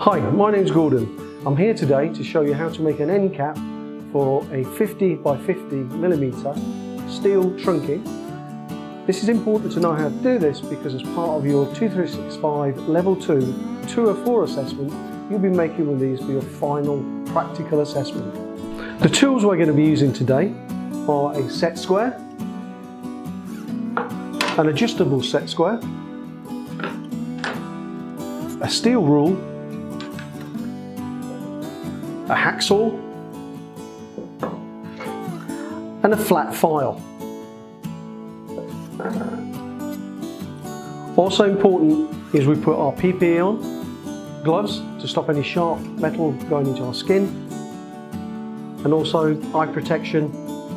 Hi, my name's Gordon. I'm here today to show you how to make an end cap for a 50 by 50mm steel trunking. This is important to know how to do this because as part of your 2365 Level 2 204 assessment, you'll be making one of these for your final practical assessment. The tools we're going to be using today are a set square, an adjustable set square, a steel rule, a hacksaw, and a flat file. Also important is we put our PPE on, gloves to stop any sharp metal going into our skin, and also eye protection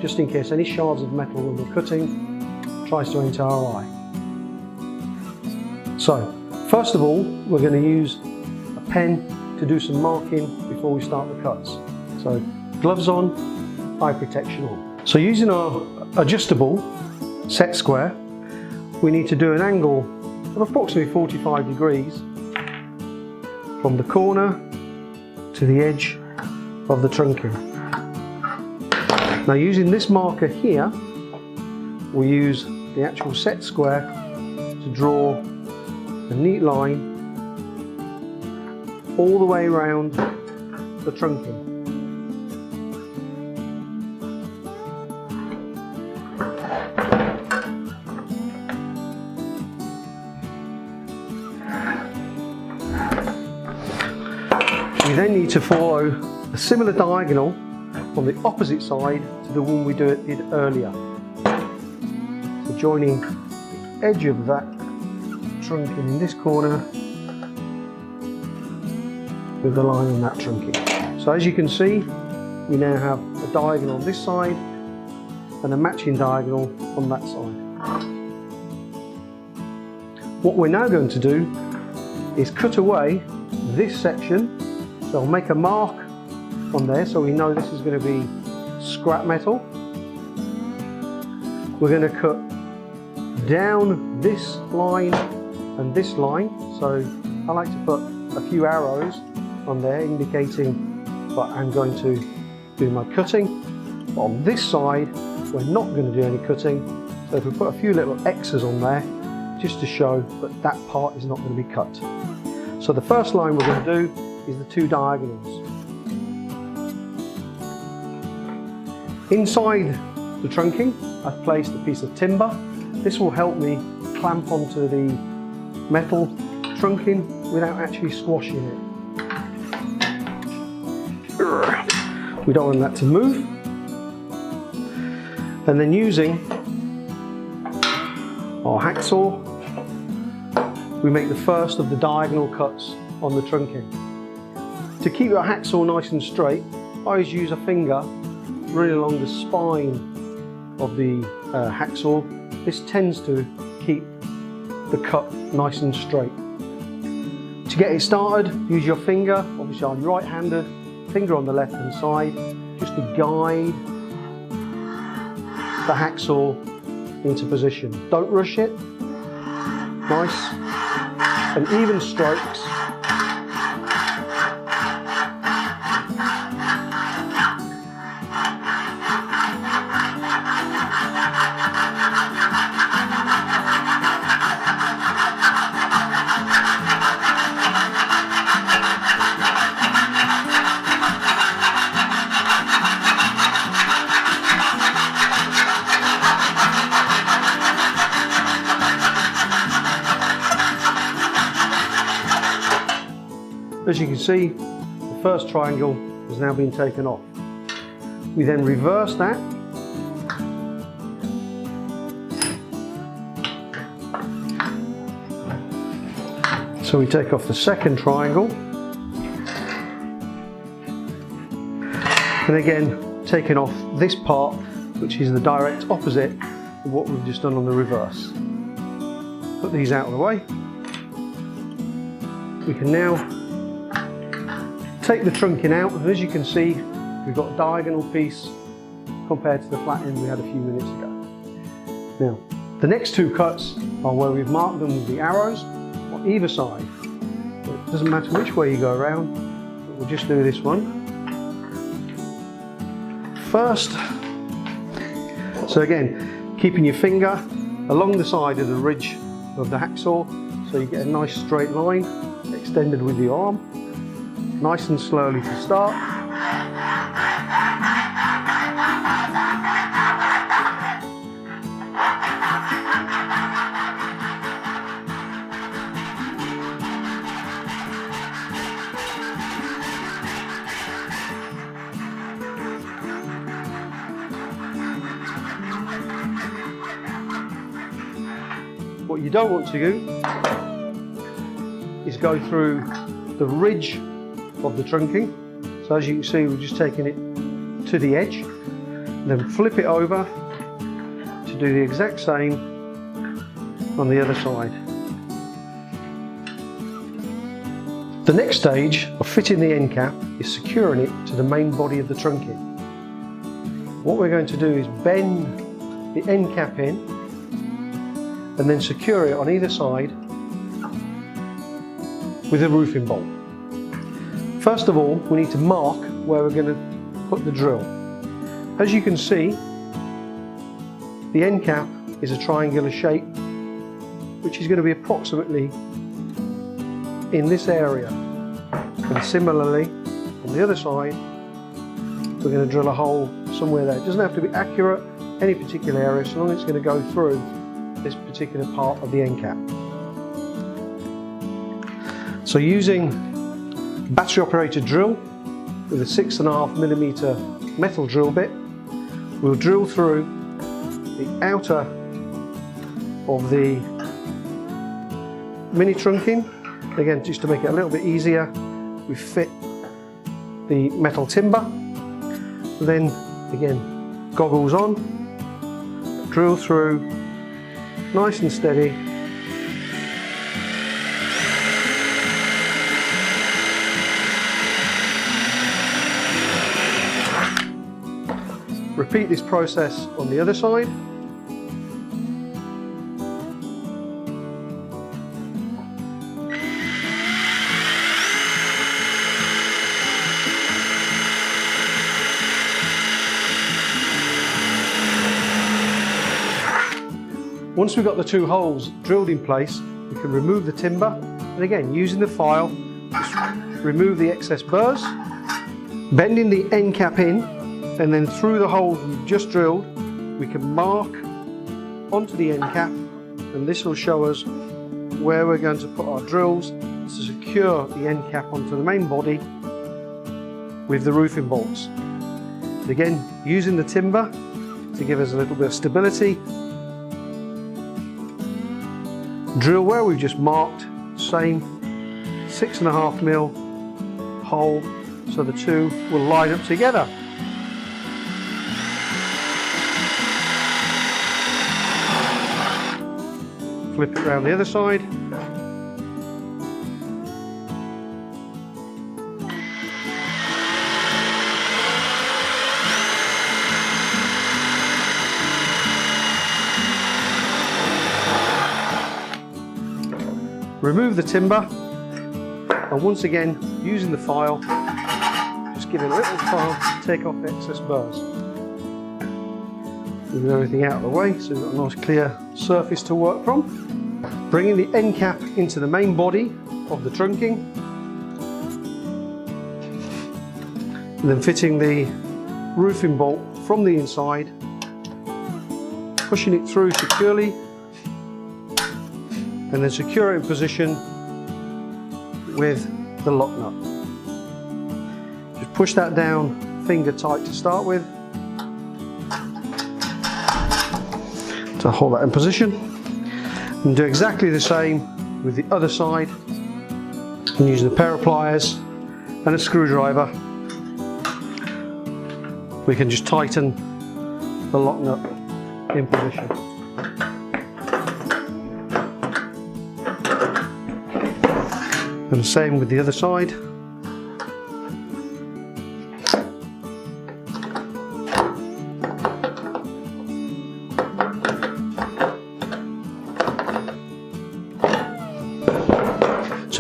just in case any shards of metal when we're cutting tries to enter our eye. So first of all, we're going to use a pen to do some marking before we start the cuts. So gloves on, eye protection on. So using our adjustable set square, we need to do an angle of approximately 45 degrees from the corner to the edge of the trunking. Now using this marker here, we use the actual set square to draw a neat line all the way around the trunking. We then need to follow a similar diagonal on the opposite side to the one we did earlier. So joining the edge of that trunking in this corner with the line on that trunking. So as you can see, we now have a diagonal on this side and a matching diagonal on that side. What we're now going to do is cut away this section. So I'll make a mark on there so we know this is going to be scrap metal. We're going to cut down this line and this line. So I like to put a few arrows on there indicating that I'm going to do my cutting. But on this side we're not going to do any cutting, so if we put a few little X's on there just to show that that part is not going to be cut. So the first line we're going to do is the two diagonals. Inside the trunking I've placed a piece of timber. This will help me clamp onto the metal trunking without actually squashing it. We don't want that to move. And then using our hacksaw, we make the first of the diagonal cuts on the trunking. To keep your hacksaw nice and straight, I always use a finger running along the spine of the hacksaw. This tends to keep the cut nice and straight. To get it started, use your finger, obviously I'm right-handed, finger on the left-hand side, just to guide the hacksaw into position. Don't rush it. Nice and even strokes. As you can see, the first triangle has now been taken off. We then reverse that. So we take off the second triangle. And again, taking off this part, which is the direct opposite of what we've just done on the reverse. Put these out of the way. We can now take the trunking out, and as you can see, we've got a diagonal piece compared to the flat end we had a few minutes ago. Now, the next two cuts are where we've marked them with the arrows on either side. Doesn't matter which way you go around, but we'll just do this one first. So again, keeping your finger along the side of the ridge of the hacksaw so you get a nice straight line extended with the arm. Nice and slowly to start. What you don't want to do is go through the ridge of the trunking. So as you can see, we're just taking it to the edge, then flip it over to do the exact same on the other side. The next stage of fitting the end cap is securing it to the main body of the trunking. What we're going to do is bend the end cap in and then secure it on either side with a roofing bolt. First of all, we need to mark where we're going to put the drill. As you can see, the end cap is a triangular shape, which is going to be approximately in this area. And similarly, on the other side, we're going to drill a hole somewhere there. It doesn't have to be accurate, any particular area, so long as it's going to go through this particular part of the end cap. So using battery operated drill with a 6.5mm metal drill bit, we'll drill through the outer of the mini trunking. Again, just to make it a little bit easier, we fit the metal timber. Then again, goggles on, drill through nice and steady. Repeat this process on the other side. Once we've got the two holes drilled in place, we can remove the timber, and again, using the file, just remove the excess burrs, bending the end cap in, and then through the hole we've just drilled, we can mark onto the end cap, and this will show us where we're going to put our drills to secure the end cap onto the main body with the roofing bolts. And again, using the timber to give us a little bit of stability. Drill where we've just marked, same 6.5mm hole, so the two will line up together. Flip it around the other side. Remove the timber, and once again, using the file, just give it a little file to take off the excess burrs. Move everything out of the way so we've got a nice clear surface to work from. Bringing the end cap into the main body of the trunking, and then fitting the roofing bolt from the inside, pushing it through securely, and then secure it in position with the lock nut. Just push that down finger tight to start with, to hold that in position, and do exactly the same with the other side. And using a pair of pliers and a screwdriver, we can just tighten the lock nut in position. And the same with the other side.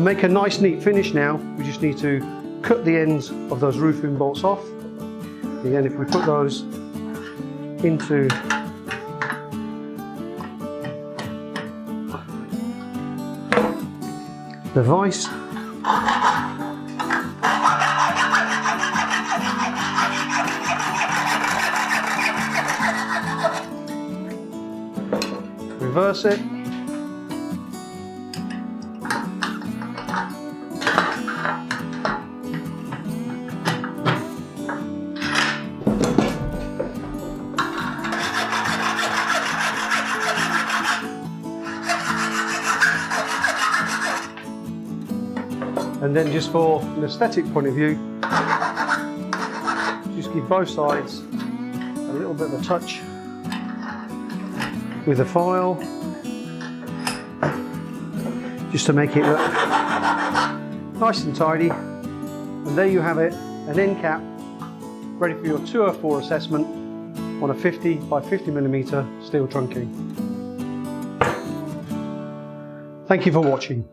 To make a nice neat finish now, we just need to cut the ends of those roofing bolts off. Again, if we put those into the vise, reverse it, and then just for an aesthetic point of view, just give both sides a little bit of a touch with a file, just to make it look nice and tidy. And there you have it, an end cap ready for your 204 assessment on a 50 by 50mm steel trunking. Thank you for watching.